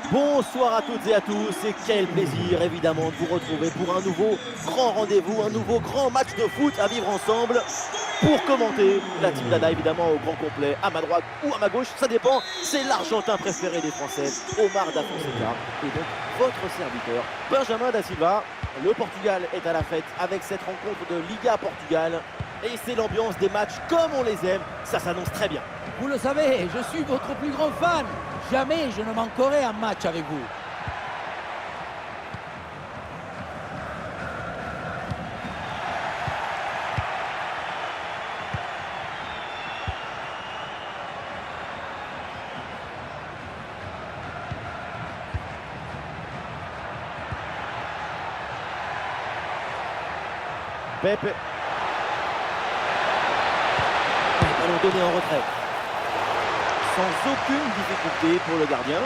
Bonsoir à toutes et à tous et quel plaisir évidemment de vous retrouver pour un nouveau grand rendez-vous, un nouveau grand match de foot à vivre ensemble pour commenter la Team Dada évidemment au grand complet, à ma droite ou à ma gauche, ça dépend, c'est l'Argentin préféré des Français, Omar Da Fonseca et donc votre serviteur Benjamin Da Silva. Le Portugal est à la fête avec cette rencontre de Liga Portugal et c'est l'ambiance des matchs comme on les aime, ça s'annonce très bien. Vous le savez, je suis votre plus grand fan. Jamais je ne manquerai un match avec vous. Pepe. Ballon donné en retrait. Sans aucune difficulté pour le gardien.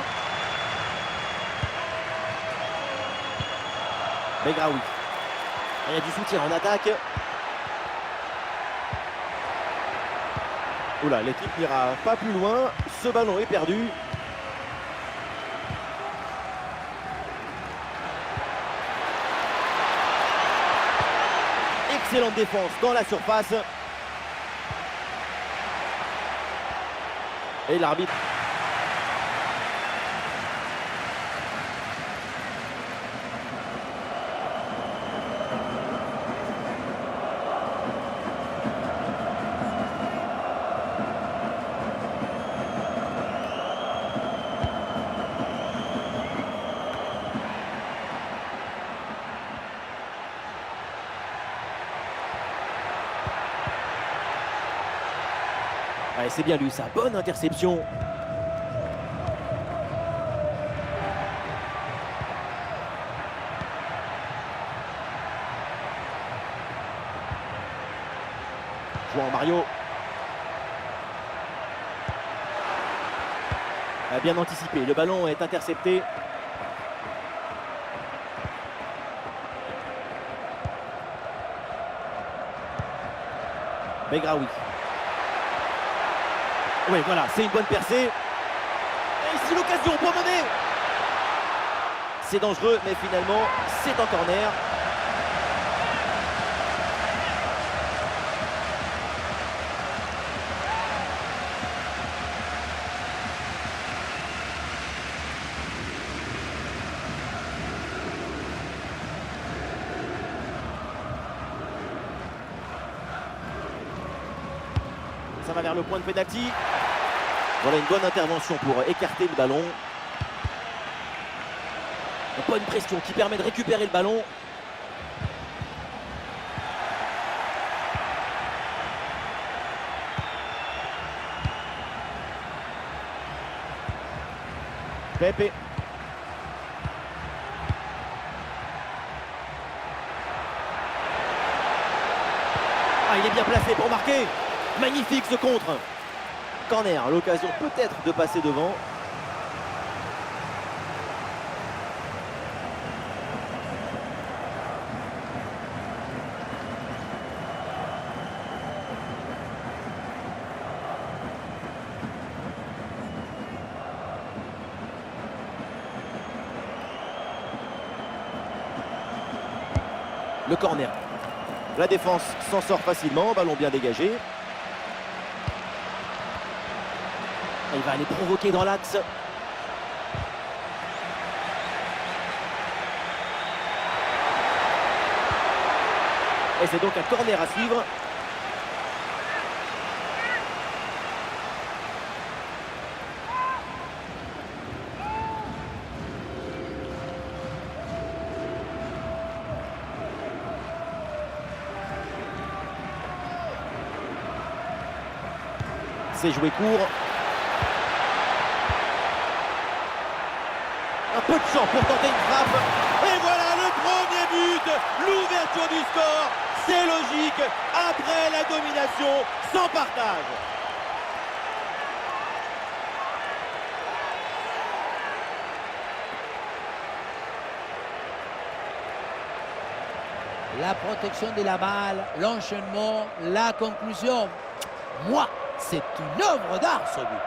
Begraoui. Il y a du soutien en attaque. Oula, l'équipe n'ira pas plus loin. Ce ballon est perdu. Excellente défense dans la surface. Et l'arbitre. Ouais, c'est bien lui, sa bonne interception. Jouant Mario. A bien anticipé, le ballon est intercepté. Begraoui. Oui, voilà, c'est une bonne percée. Et ici l'occasion pour mener. C'est dangereux, mais finalement, c'est un corner. Ça va vers le point de pénalty. Voilà une bonne intervention pour écarter le ballon. Pas une pression qui permet de récupérer le ballon. Pepe. Ah, il est bien placé pour marquer. Magnifique ce contre. Corner, l'occasion peut-être de passer devant. Le corner. La défense s'en sort facilement, ballon bien dégagé. Il va aller provoquer dans l'axe. Et c'est donc un corner à suivre. C'est joué court. Un peu de champ pour tenter une frappe. Et voilà le premier but, l'ouverture du score. C'est logique, après la domination, sans partage. La protection de la balle, l'enchaînement, la conclusion. Moi, c'est une œuvre d'art ce but.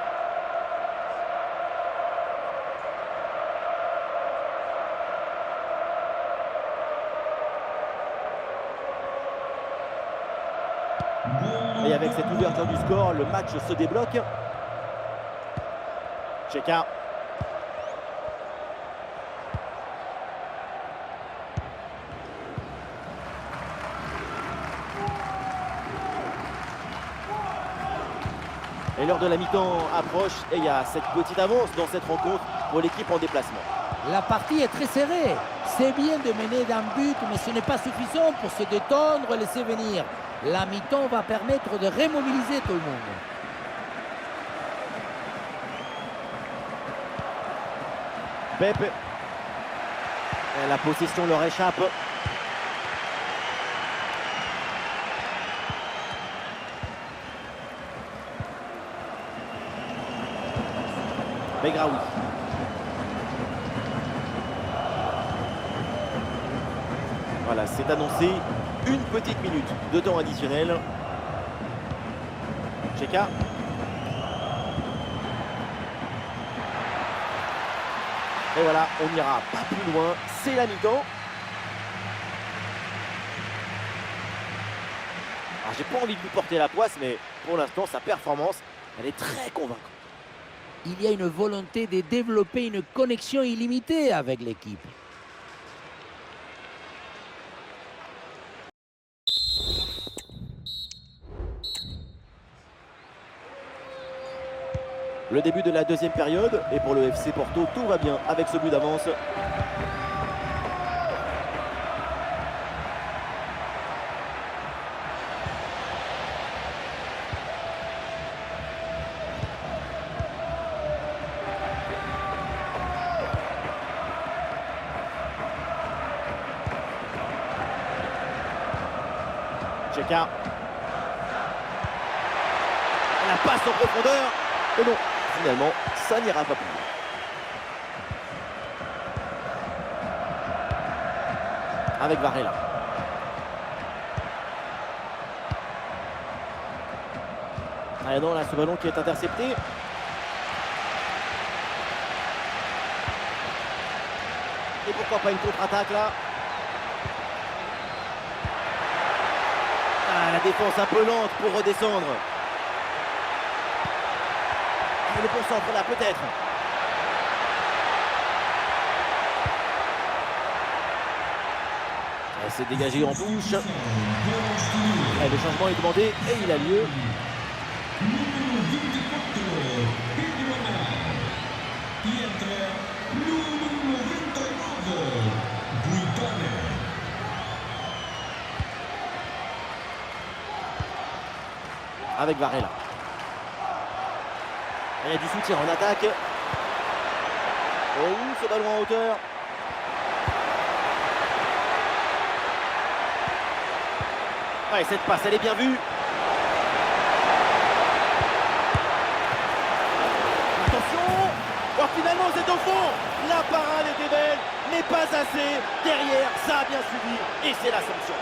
Et avec cette ouverture du score, le match se débloque. Cheka. Et l'heure de la mi-temps approche et il y a cette petite avance dans cette rencontre pour l'équipe en déplacement. La partie est très serrée. C'est bien de mener d'un but, mais ce n'est pas suffisant pour se détendre et laisser venir. La mi-temps va permettre de remobiliser tout le monde. Pepe. Et la possession leur échappe. Begraoui. Voilà, c'est annoncé. Une petite minute de temps additionnel. Cheka. Et voilà, on n'ira pas plus loin. C'est la mi-temps. Alors, j'ai pas envie de lui porter la poisse, mais pour l'instant, sa performance, elle est très convaincante. Il y a une volonté de développer une connexion illimitée avec l'équipe. Le début de la deuxième période, et pour le FC Porto, tout va bien avec ce but d'avance. Cheka. La passe en profondeur. Et non, finalement, ça n'ira pas plus loin. Avec Varela. Ah non, là, ce ballon qui est intercepté. Et pourquoi pas une contre-attaque là? Ah, la défense un peu lente pour redescendre. Et le bon centre là, peut-être. Elle s'est dégagée en touche. Et le changement est demandé et il a lieu. Avec Varela. Il y a du soutien en attaque. Oh, ce ballon en hauteur. Ouais, cette passe, elle est bien vue. Attention. Oh, finalement, c'est au fond. La parade était belle, mais pas assez. Derrière, ça a bien suivi. Et c'est la sanction.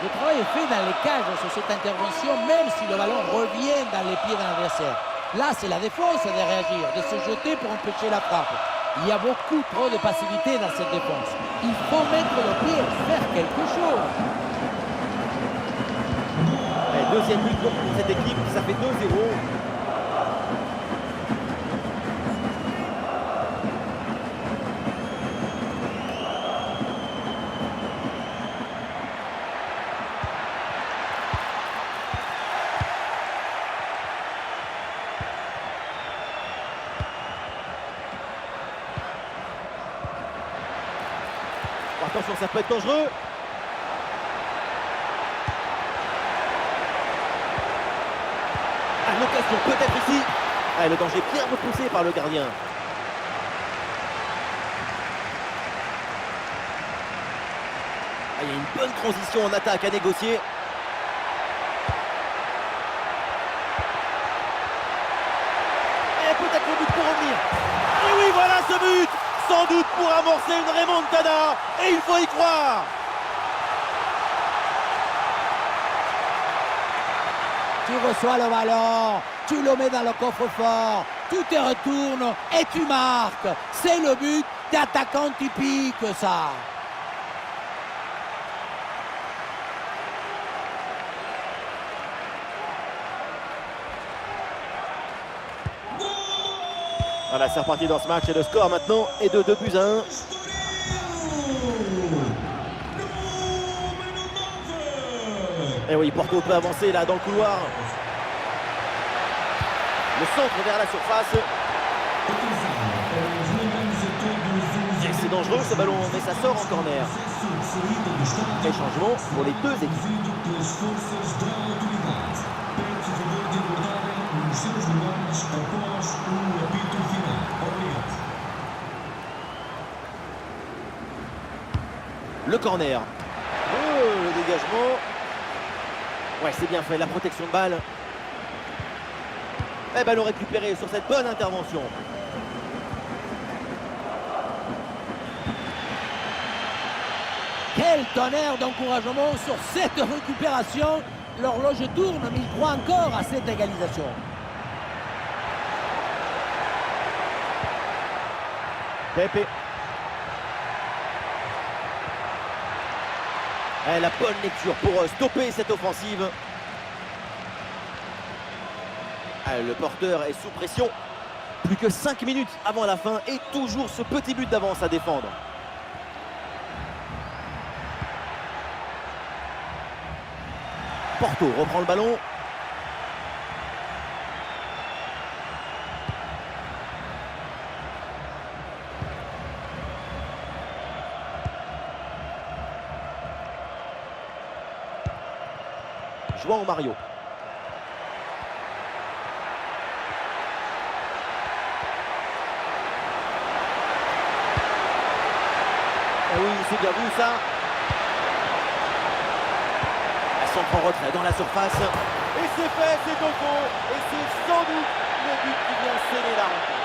Le travail est fait dans les cages sur cette intervention, même si le ballon revient dans les pieds de l'adversaire. Là, c'est la défense de réagir, de se jeter pour empêcher la frappe. Il y a beaucoup trop de passivité dans cette défense. Il faut mettre le pied et faire quelque chose. Et deuxième but pour cette équipe, ça fait 2-0. Attention, ça peut être dangereux. Ah, l'occasion peut-être ici. Ah, le danger bien repoussé par le gardien. Ah, il y a une bonne transition en attaque à négocier. Et peut-être le but pour revenir. Et oui, voilà ce but. Sans doute pour amorcer une remontada. Et il faut y croire. Tu reçois le ballon, tu le mets dans le coffre-fort. tu te retournes et tu marques. C'est le but d'attaquant typique, ça. Voilà, c'est reparti dans ce match et le score maintenant est de 2-1. Et oui, Porto peut avancer là dans le couloir. Le centre vers la surface. Et c'est dangereux ce ballon, mais ça sort en corner. Quel changement pour les deux équipes. Le corner. Oh, le dégagement. Ouais, c'est bien fait, la protection de balle. Et ballon récupéré sur cette bonne intervention. Quel tonnerre d'encouragement sur cette récupération. L'horloge tourne, mais il croit encore à cette égalisation. Pepe. Et la bonne lecture pour stopper cette offensive. Le porteur est sous pression. Plus que 5 minutes avant la fin et toujours ce petit but d'avance à défendre. Porto reprend le ballon. João Mario. Et oui, c'est bien vu ça. Elle s'en prend retrait dans la surface. Et c'est fait, c'est au fond. Et c'est sans doute le but qui vient sceller la rencontre.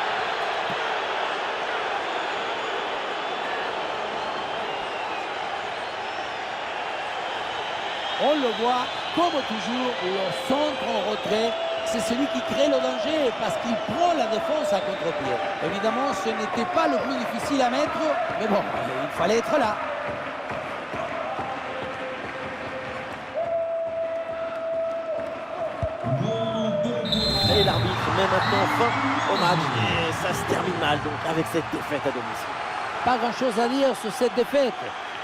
On le voit, comme toujours, le centre en retrait, c'est celui qui crée le danger parce qu'il prend la défense à contre-pied. Évidemment, ce n'était pas le plus difficile à mettre, mais bon, il fallait être là. Et l'arbitre met maintenant fin au match. Et ça se termine mal donc avec cette défaite à domicile. Pas grand-chose à dire sur cette défaite.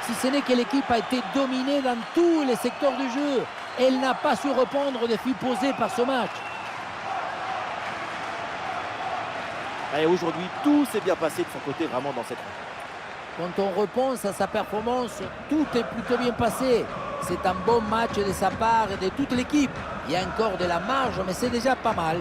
Si ce n'est que l'équipe a été dominée dans tous les secteurs du jeu. Elle n'a pas su répondre aux défis posés par ce match. Et aujourd'hui, tout s'est bien passé de son côté vraiment dans cette rencontre. Quand on repense à sa performance, tout est plutôt bien passé. C'est un bon match de sa part et de toute l'équipe. Il y a encore de la marge, mais c'est déjà pas mal.